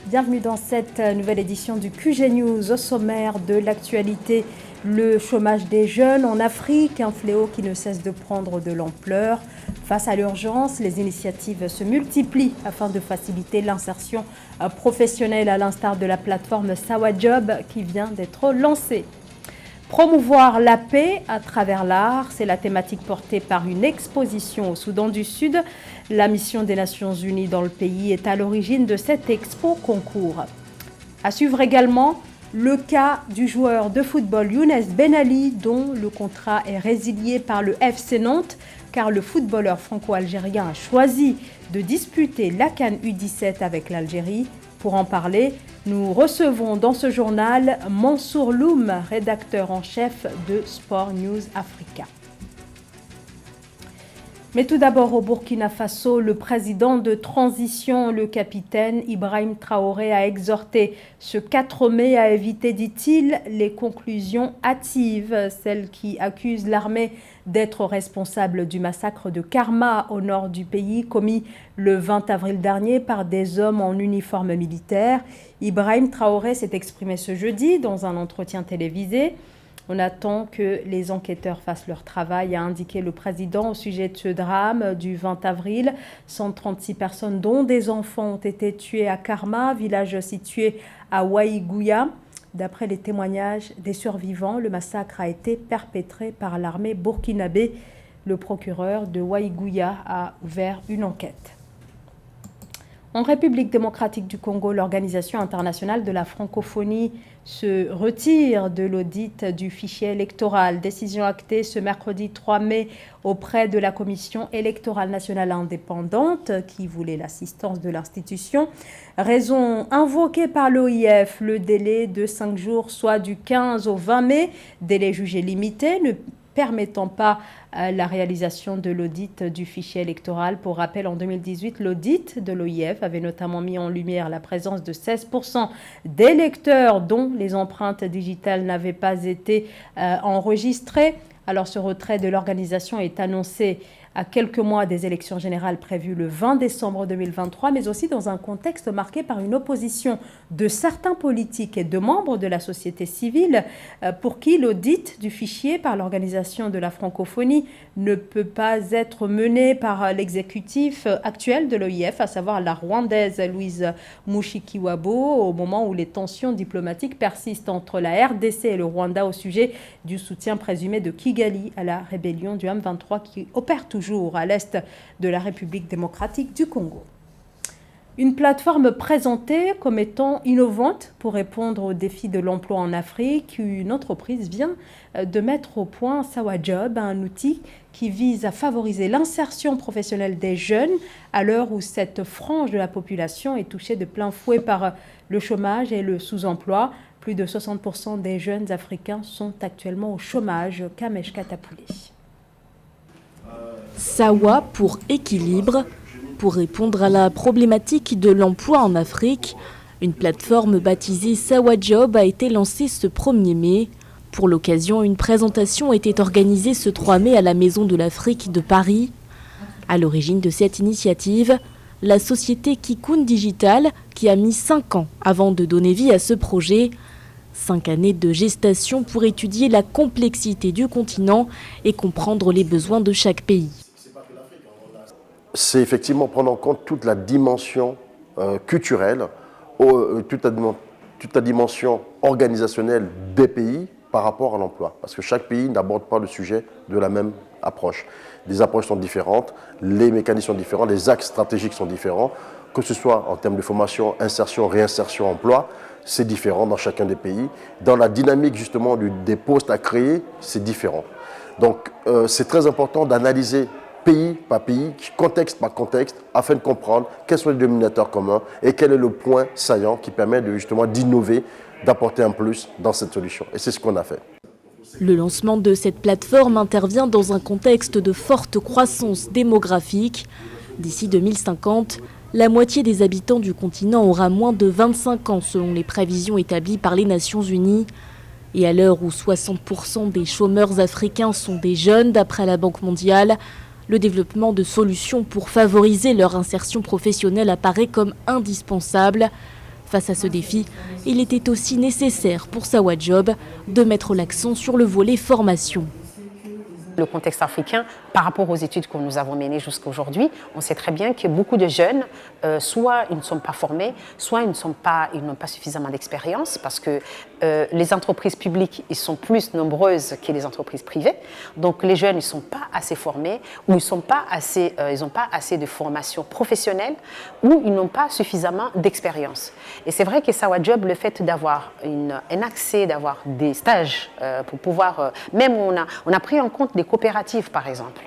Bienvenue dans cette nouvelle édition du QG News. Au sommaire de l'actualité, le chômage des jeunes en Afrique, un fléau qui ne cesse de prendre de l'ampleur. Face à l'urgence, les initiatives se multiplient afin de faciliter l'insertion professionnelle à l'instar de la plateforme Sawajob qui vient d'être lancée. Promouvoir la paix à travers l'art, c'est la thématique portée par une exposition au Soudan du Sud. La mission des Nations Unies dans le pays est à l'origine de cette expo concours. À suivre également le cas du joueur de football Younes Ben Ali dont le contrat est résilié par le FC Nantes car le footballeur franco-algérien a choisi de disputer la CAN U17 avec l'Algérie. Pour en parler, nous recevons dans ce journal Mansour Loum, rédacteur en chef de Sport News Africa. Mais tout d'abord au Burkina Faso, le président de transition, le capitaine Ibrahim Traoré, a exhorté ce 4 mai à éviter, dit-il, les conclusions hâtives, celles qui accusent l'armée d'être responsable du massacre de Karma au nord du pays, commis le 20 avril dernier par des hommes en uniforme militaire. Ibrahim Traoré s'est exprimé ce jeudi dans un entretien télévisé. On attend que les enquêteurs fassent leur travail, a indiqué le président au sujet de ce drame du 20 avril. 136 personnes, dont des enfants, ont été tuées à Karma, village situé à Waïgouya. D'après les témoignages des survivants, le massacre a été perpétré par l'armée burkinabé. Le procureur de Waïgouya a ouvert une enquête. En République démocratique du Congo, l'Organisation internationale de la francophonie se retire de l'audit du fichier électoral. Décision actée ce mercredi 3 mai auprès de la Commission électorale nationale indépendante qui voulait l'assistance de l'institution. Raison invoquée par l'OIF, le délai de 5 jours, soit du 15 au 20 mai, délai jugé limité, ne permettant pas la réalisation de l'audit du fichier électoral. Pour rappel, en 2018, l'audit de l'OIF avait notamment mis en lumière la présence de 16% d'électeurs dont les empreintes digitales n'avaient pas été enregistrées. Alors ce retrait de l'organisation est annoncé à quelques mois des élections générales prévues le 20 décembre 2023, mais aussi dans un contexte marqué par une opposition de certains politiques et de membres de la société civile pour qui l'audit du fichier par l'Organisation de la francophonie ne peut pas être mené par l'exécutif actuel de l'OIF, à savoir la rwandaise Louise Mushikiwabo, au moment où les tensions diplomatiques persistent entre la RDC et le Rwanda au sujet du soutien présumé de Kigali à la rébellion du M23 qui opère toujours à l'est de la République démocratique du Congo. Une plateforme présentée comme étant innovante pour répondre aux défis de l'emploi en Afrique, une entreprise vient de mettre au point Sawajob, un outil qui vise à favoriser l'insertion professionnelle des jeunes à l'heure où cette frange de la population est touchée de plein fouet par le chômage et le sous-emploi. Plus de 60% des jeunes Africains sont actuellement au chômage. Kamesh Katapoulé. Sawa pour équilibre. Pour répondre à la problématique de l'emploi en Afrique, une plateforme baptisée Sawajob a été lancée ce 1er mai. Pour l'occasion, une présentation était organisée ce 3 mai à la Maison de l'Afrique de Paris. À l'origine de cette initiative, la société Kikun Digital qui a mis 5 ans avant de donner vie à ce projet. 5 années de gestation pour étudier la complexité du continent et comprendre les besoins de chaque pays. C'est effectivement prendre en compte toute la dimension culturelle, toute la dimension organisationnelle des pays par rapport à l'emploi. Parce que chaque pays n'aborde pas le sujet de la même approche. Les approches sont différentes, les mécanismes sont différents, les axes stratégiques sont différents, que ce soit en termes de formation, insertion, réinsertion, emploi, c'est différent dans chacun des pays. Dans la dynamique justement des postes à créer, c'est différent. Donc c'est très important d'analyser pays par pays, contexte par contexte, afin de comprendre quels sont les dénominateurs communs et quel est le point saillant qui permet justement d'innover, d'apporter un plus dans cette solution. Et c'est ce qu'on a fait. Le lancement de cette plateforme intervient dans un contexte de forte croissance démographique. D'ici 2050, la moitié des habitants du continent aura moins de 25 ans selon les prévisions établies par les Nations Unies. Et à l'heure où 60% des chômeurs africains sont des jeunes d'après la Banque mondiale, le développement de solutions pour favoriser leur insertion professionnelle apparaît comme indispensable. Face à ce défi, il était aussi nécessaire pour Sawajob de mettre l'accent sur le volet formation. Le contexte africain, par rapport aux études que nous avons menées jusqu'à aujourd'hui, on sait très bien que beaucoup de jeunes, soit ils ne sont pas formés, soit ils n'ont pas suffisamment d'expérience, parce que les entreprises publiques ils sont plus nombreuses que les entreprises privées. Donc les jeunes ne sont pas assez formés, ou ils n'ont pas assez de formation professionnelle, ou ils n'ont pas suffisamment d'expérience. Et c'est vrai que Sawajob, le fait d'avoir un accès, d'avoir des stages pour pouvoir, même on a pris en compte des coopératives par exemple.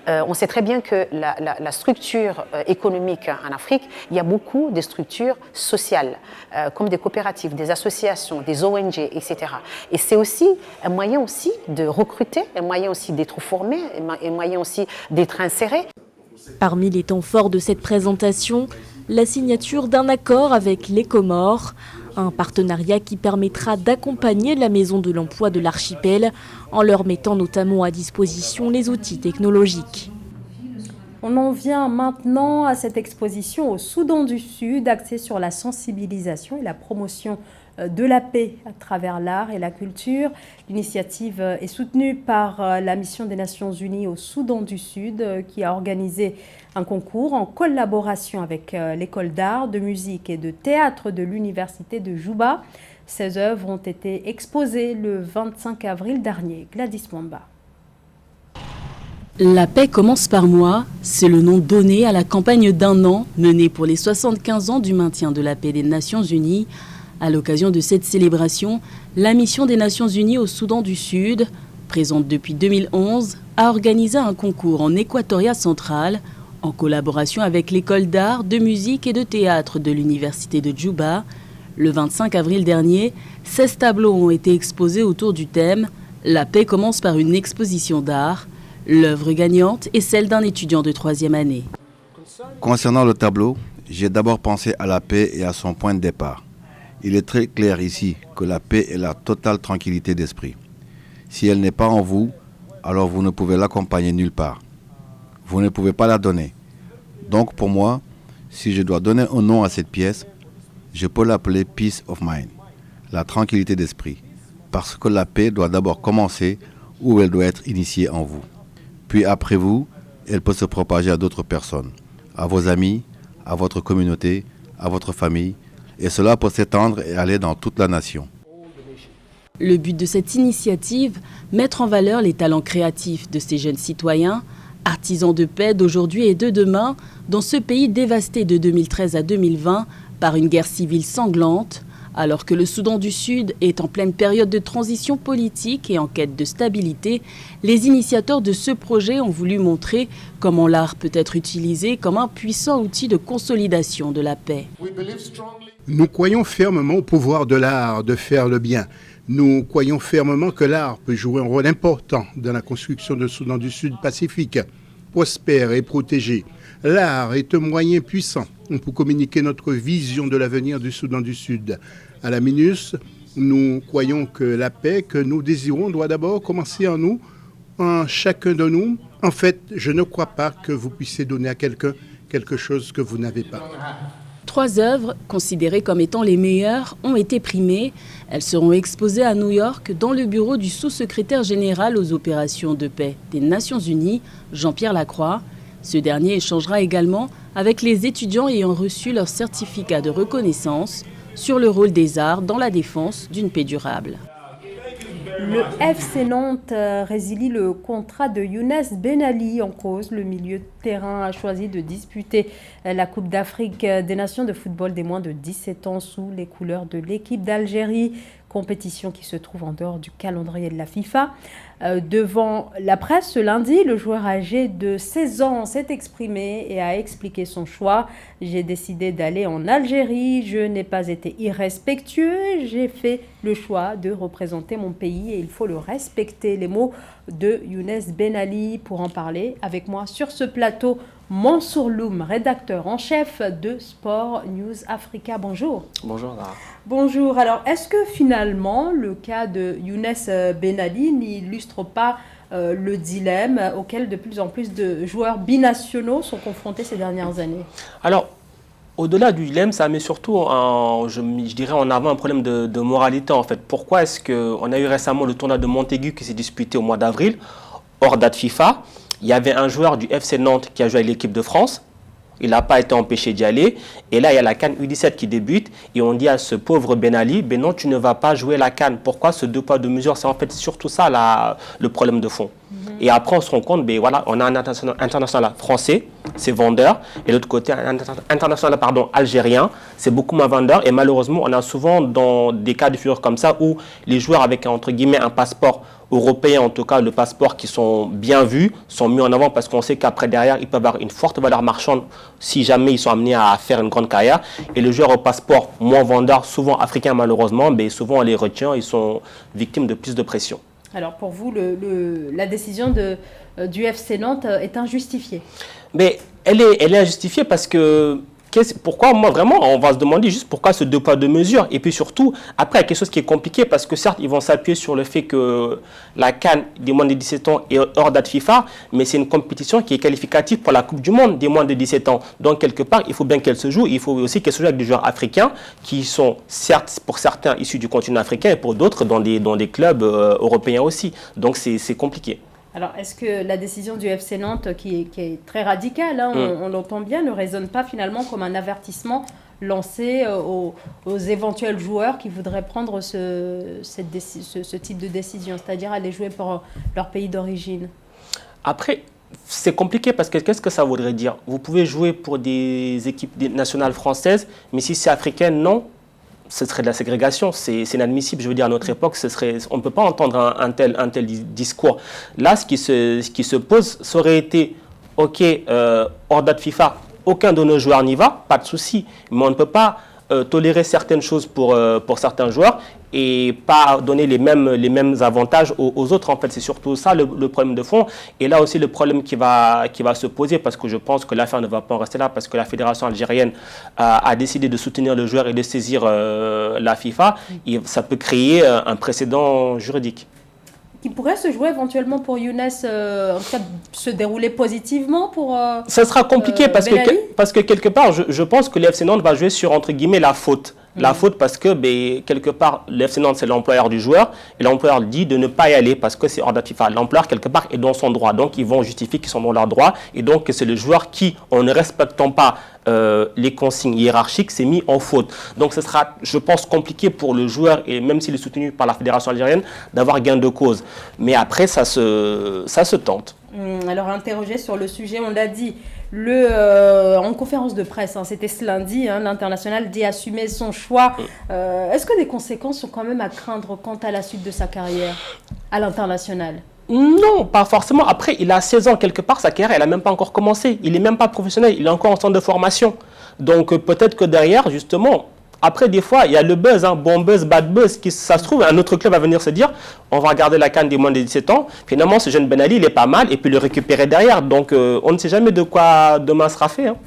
On sait très bien que la structure économique en Afrique, il y a beaucoup de structures sociales, comme des coopératives, des associations, des ONG, etc. Et c'est aussi un moyen aussi de recruter, un moyen aussi d'être formé, un moyen aussi d'être inséré. Parmi les temps forts de cette présentation, la signature d'un accord avec les Comores, un partenariat qui permettra d'accompagner la Maison de l'Emploi de l'archipel en leur mettant notamment à disposition les outils technologiques. On en vient maintenant à cette exposition au Soudan du Sud, axée sur la sensibilisation et la promotion de la paix à travers l'art et la culture. L'initiative est soutenue par la mission des Nations Unies au Soudan du Sud qui a organisé un concours en collaboration avec l'école d'art, de musique et de théâtre de l'université de Juba. Ces œuvres ont été exposées le 25 avril dernier. Gladys Mwamba. La paix commence par moi, c'est le nom donné à la campagne d'1 an menée pour les 75 ans du maintien de la paix des Nations Unies. À l'occasion de cette célébration, la mission des Nations Unies au Soudan du Sud, présente depuis 2011, a organisé un concours en Équatoria central, en collaboration avec l'école d'art, de musique et de théâtre de l'université de Juba. Le 25 avril dernier, 16 tableaux ont été exposés autour du thème « La paix commence par une exposition d'art ». L'œuvre gagnante est celle d'un étudiant de 3e année. Concernant le tableau, j'ai d'abord pensé à la paix et à son point de départ. Il est très clair ici que la paix est la totale tranquillité d'esprit. Si elle n'est pas en vous, alors vous ne pouvez l'accompagner nulle part. Vous ne pouvez pas la donner. Donc pour moi, si je dois donner un nom à cette pièce, je peux l'appeler Peace of Mind, la tranquillité d'esprit, parce que la paix doit d'abord commencer où elle doit être initiée en vous. Puis après vous, elle peut se propager à d'autres personnes, à vos amis, à votre communauté, à votre famille, et cela peut s'étendre et aller dans toute la nation. Le but de cette initiative, mettre en valeur les talents créatifs de ces jeunes citoyens, artisans de paix d'aujourd'hui et de demain, dans ce pays dévasté de 2013 à 2020 par une guerre civile sanglante, alors que le Soudan du Sud est en pleine période de transition politique et en quête de stabilité, les initiateurs de ce projet ont voulu montrer comment l'art peut être utilisé comme un puissant outil de consolidation de la paix. Nous croyons fermement au pouvoir de l'art de faire le bien. Nous croyons fermement que l'art peut jouer un rôle important dans la construction d'un Soudan du Sud pacifique, prospère et protégé. L'art est un moyen puissant pour communiquer notre vision de l'avenir du Soudan du Sud. À la MINUS, nous croyons que la paix que nous désirons doit d'abord commencer en nous, en chacun de nous. En fait, je ne crois pas que vous puissiez donner à quelqu'un quelque chose que vous n'avez pas. 3 œuvres, considérées comme étant les meilleures, ont été primées. Elles seront exposées à New York dans le bureau du sous-secrétaire général aux opérations de paix des Nations Unies, Jean-Pierre Lacroix. Ce dernier échangera également avec les étudiants ayant reçu leur certificat de reconnaissance sur le rôle des arts dans la défense d'une paix durable. Le FC Nantes résilie le contrat de Younes Benali en cause. Le milieu de terrain a choisi de disputer la Coupe d'Afrique des Nations de football des moins de 17 ans sous les couleurs de l'équipe d'Algérie, compétition qui se trouve en dehors du calendrier de la FIFA. Devant la presse ce lundi, le joueur âgé de 16 ans s'est exprimé et a expliqué son choix. « J'ai décidé d'aller en Algérie, je n'ai pas été irrespectueux, j'ai fait le choix de représenter mon pays et il faut le respecter ». Les mots de Younes Benali. Pour en parler avec moi sur ce plateau, Mansour Loum, rédacteur en chef de Sport News Africa. Bonjour. Bonjour Lara. Bonjour. Alors, est-ce que finalement le cas de Younes Benali n'illustre pas le dilemme auquel de plus en plus de joueurs binationaux sont confrontés ces dernières années? Alors, Au-delà du dilemme, ça met surtout, je dirais, en avant un problème de moralité en fait. Pourquoi est-ce qu'on a eu récemment le tournoi de Montaigu qui s'est disputé au mois d'avril, hors date FIFA. Il y avait un joueur du FC Nantes qui a joué avec l'équipe de France. Il n'a pas été empêché d'y aller. Et là, il y a la CAN U17 qui débute. Et on dit à ce pauvre Ben Ali, ben non, tu ne vas pas jouer la CAN. Pourquoi ce deux poids, deux mesures? C'est en fait surtout ça le problème de fond. Et après, on se rend compte, ben voilà, on a un international français, c'est vendeur. Et de l'autre côté, un international algérien, c'est beaucoup moins vendeur. Et malheureusement, on a souvent dans des cas de figure comme ça où les joueurs avec, entre guillemets, un passeport européens, en tout cas le passeport, qui sont bien vus, sont mis en avant parce qu'on sait qu'après derrière, ils peuvent avoir une forte valeur marchande si jamais ils sont amenés à faire une grande carrière. Et le joueur au passeport moins vendeur, souvent africain malheureusement, mais souvent on les retient, ils sont victimes de plus de pression. Alors pour vous, la décision du FC Nantes est injustifiée? Mais elle est injustifiée parce que pourquoi, moi, vraiment, on va se demander juste pourquoi ce deux poids, deux mesures. Et puis surtout, après, il y a quelque chose qui est compliqué parce que certes, ils vont s'appuyer sur le fait que la CAN des moins de 17 ans est hors date FIFA, mais c'est une compétition qui est qualificative pour la Coupe du Monde des moins de 17 ans. Donc, quelque part, il faut bien qu'elle se joue. Il faut aussi qu'elle se joue avec des joueurs africains qui sont, certes, pour certains, issus du continent africain et pour d'autres, dans des clubs européens aussi. Donc, c'est compliqué. Alors, est-ce que la décision du FC Nantes, qui est très radicale, hein, on l'entend bien, ne résonne pas finalement comme un avertissement lancé aux éventuels joueurs qui voudraient prendre ce type de décision, c'est-à-dire aller jouer pour leur pays d'origine? Après, c'est compliqué parce que qu'est-ce que ça voudrait dire? Vous pouvez jouer pour des équipes nationales françaises, mais si c'est africain, non. Ce serait de la ségrégation, c'est inadmissible. Je veux dire, à notre époque, on ne peut pas entendre un tel discours. Là, ce qui se pose, ça aurait été, OK, hors date FIFA, aucun de nos joueurs n'y va, pas de souci. Mais on ne peut pas tolérer certaines choses pour certains joueurs et pas donner les mêmes avantages aux autres. En fait, c'est surtout ça le problème de fond. Et là aussi, le problème qui va se poser, parce que je pense que l'affaire ne va pas en rester là, parce que la fédération algérienne a décidé de soutenir le joueur et de saisir la FIFA, et ça peut créer un précédent juridique. Qui pourrait se jouer éventuellement pour Younes, en tout cas se dérouler positivement pour ça sera compliqué parce que quelque part, je pense que le FC Nantes va jouer sur, entre guillemets, la faute. La faute parce que, quelque part, le FC Nantes, c'est l'employeur du joueur et l'employeur dit de ne pas y aller parce que c'est hors date FIFA. L'employeur, quelque part, est dans son droit. Donc, ils vont justifier qu'ils sont dans leur droit et donc c'est le joueur qui, en ne respectant pas les consignes hiérarchiques, s'est mis en faute. Donc, ce sera, je pense, compliqué pour le joueur, et même s'il est soutenu par la fédération algérienne, d'avoir gain de cause. Mais après, ça se tente. Alors, interrogé sur le sujet, on l'a dit, en conférence de presse, hein, c'était ce lundi, hein, l'international dit assumer son choix. Est-ce que des conséquences sont quand même à craindre quant à la suite de sa carrière à l'international? Non, pas forcément. Après, il a 16 ans quelque part, sa carrière, elle n'a même pas encore commencé. Il n'est même pas professionnel, il est encore en centre de formation. Donc peut-être que derrière, justement, après des fois, il y a le buzz, hein, bon buzz, bad buzz, qui, ça se trouve, un autre club va venir se dire, on va regarder la CAN des moins de 17 ans. Finalement, ce jeune Ben Ali, il est pas mal, et puis le récupérer derrière. Donc on ne sait jamais de quoi demain sera fait. Hein.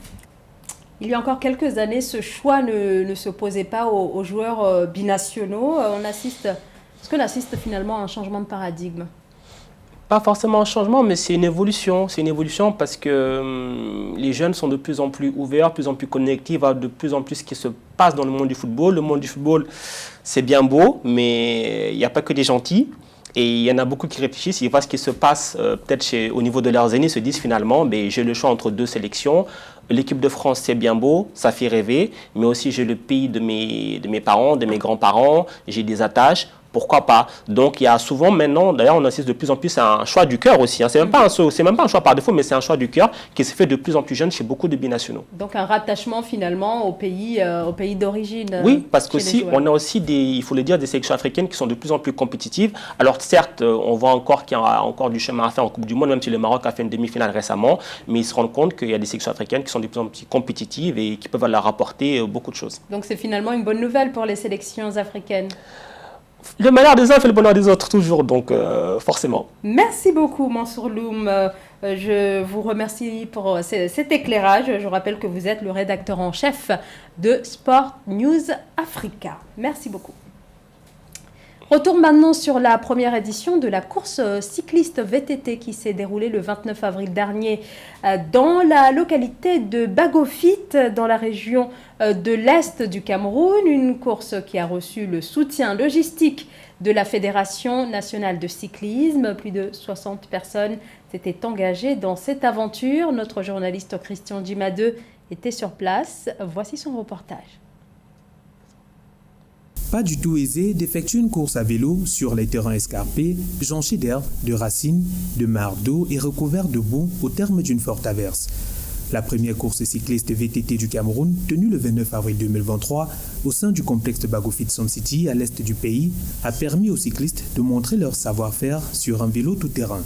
Il y a encore quelques années, ce choix ne s'opposait pas aux joueurs binationaux. Est-ce qu'on assiste finalement à un changement de paradigme? Pas forcément un changement, mais c'est une évolution. C'est une évolution parce que les jeunes sont de plus en plus ouverts, de plus en plus connectés, voient de plus en plus ce qui se passe dans le monde du football. Le monde du football, c'est bien beau, mais il n'y a pas que des gentils. Et il y en a beaucoup qui réfléchissent, ils voient ce qui se passe peut-être au niveau de leurs aînés, se disent finalement, j'ai le choix entre deux sélections. L'équipe de France, c'est bien beau, ça fait rêver, mais aussi j'ai le pays de mes parents, de mes grands-parents, j'ai des attaches. Pourquoi pas? Donc il y a souvent maintenant, d'ailleurs on assiste de plus en plus à un choix du cœur aussi. Hein. C'est même pas un choix par défaut, mais c'est un choix du cœur qui se fait de plus en plus jeune chez beaucoup de binationaux. Donc un rattachement finalement au pays d'origine. Oui, parce qu'aussi on a aussi il faut le dire, des sélections africaines qui sont de plus en plus compétitives. Alors certes, on voit encore qu'il y a encore du chemin à faire en Coupe du Monde, même si le Maroc a fait une demi-finale récemment, mais ils se rendent compte qu'il y a des sélections africaines qui sont de plus en plus compétitives et qui peuvent leur apporter beaucoup de choses. Donc c'est finalement une bonne nouvelle pour les sélections africaines. Le malheur des uns fait le bonheur des autres, toujours, donc forcément. Merci beaucoup, Mansour Loum. Je vous remercie pour cet éclairage. Je rappelle que vous êtes le rédacteur en chef de Sport News Africa. Merci beaucoup. Retour maintenant sur la première édition de la course cycliste VTT qui s'est déroulée le 29 avril dernier dans la localité de Bagofit, dans la région de l'Est du Cameroun. Une course qui a reçu le soutien logistique de la Fédération nationale de cyclisme. Plus de 60 personnes s'étaient engagées dans cette aventure. Notre journaliste Christian Djimadeu était sur place. Voici son reportage. Pas du tout aisé d'effectuer une course à vélo sur les terrains escarpés, jonchés d'herbes, de racines, de mares d'eau et recouverts de boue au terme d'une forte averse. La première course cycliste VTT du Cameroun, tenue le 29 avril 2023 au sein du complexe Bagofit Sun City à l'est du pays, a permis aux cyclistes de montrer leur savoir-faire sur un vélo tout-terrain.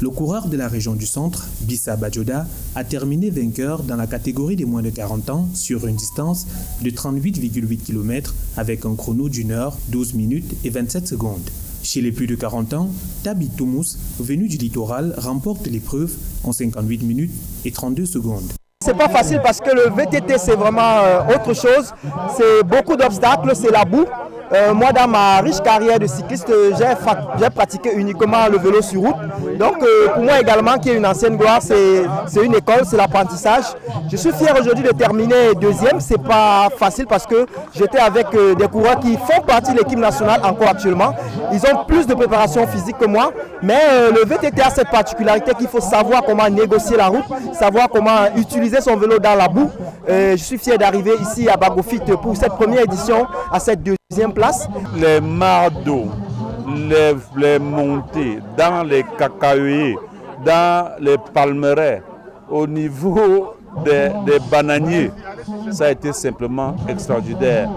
Le coureur de la région du centre, Bissa Badjoda, a terminé vainqueur dans la catégorie des moins de 40 ans sur une distance de 38,8 km avec un chrono d'1 heure, 12 minutes et 27 secondes. Chez les plus de 40 ans, Tabi Toumous, venu du littoral, remporte l'épreuve en 58 minutes et 32 secondes. C'est pas facile parce que le VTT c'est vraiment autre chose, c'est beaucoup d'obstacles, c'est la boue. Moi dans ma riche carrière de cycliste, j'ai pratiqué uniquement le vélo sur route. Donc pour moi également qui est une ancienne gloire, c'est une école, c'est l'apprentissage. Je suis fier aujourd'hui de terminer deuxième, c'est pas facile parce que j'étais avec des coureurs qui font partie de l'équipe nationale encore actuellement. Ils ont plus de préparation physique que moi, mais le VTT a cette particularité qu'il faut savoir comment négocier la route, savoir comment utiliser son vélo dans la boue. Je suis fier d'arriver ici à Bagofit pour cette première édition, à cette deuxième place. Les mares d'eau, les montées dans les cacahuètes, dans les palmeraies, au niveau des bananiers, ça a été simplement extraordinaire.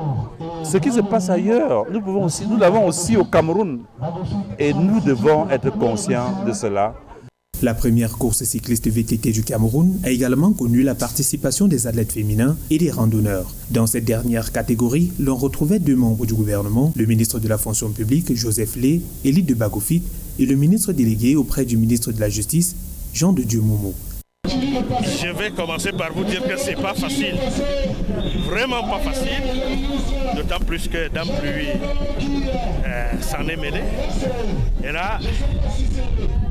Ce qui se passe ailleurs, nous l'avons aussi au Cameroun et nous devons être conscients de cela. La première course cycliste VTT du Cameroun a également connu la participation des athlètes féminins et des randonneurs. Dans cette dernière catégorie, l'on retrouvait 2 membres du gouvernement, le ministre de la fonction publique, Joseph Lé, élite de Bagofit, et le ministre délégué auprès du ministre de la Justice, Jean de Dieu Momo. Je vais commencer par vous dire que c'est pas facile, vraiment pas facile, d'autant plus que Dame Pluie s'en est mêlé. Et là,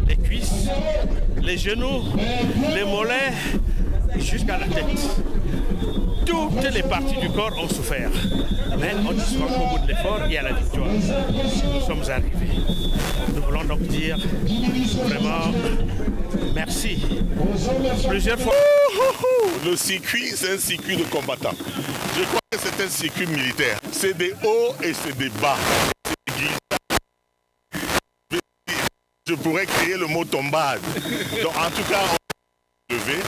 les cuisses, les genoux, les mollets, jusqu'à la tête. Toutes les parties du corps ont souffert. Mais on dit souvent qu'au bout de l'effort, il y a la victoire. Nous sommes arrivés. Nous voulons donc dire vraiment merci. Plusieurs fois. Le circuit, c'est un circuit de combattants. Je crois que c'est un circuit militaire. C'est des hauts et c'est des bas. Je pourrais créer le mot tombade. Donc en tout cas, on va lever.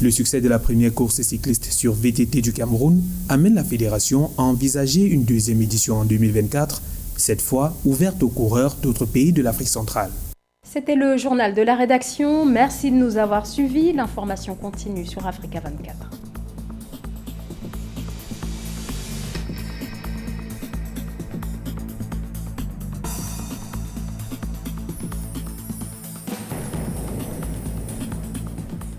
Le succès de la première course cycliste sur VTT du Cameroun amène la fédération à envisager une deuxième édition en 2024, cette fois ouverte aux coureurs d'autres pays de l'Afrique centrale. C'était le journal de la rédaction. Merci de nous avoir suivis. L'information continue sur Africa 24.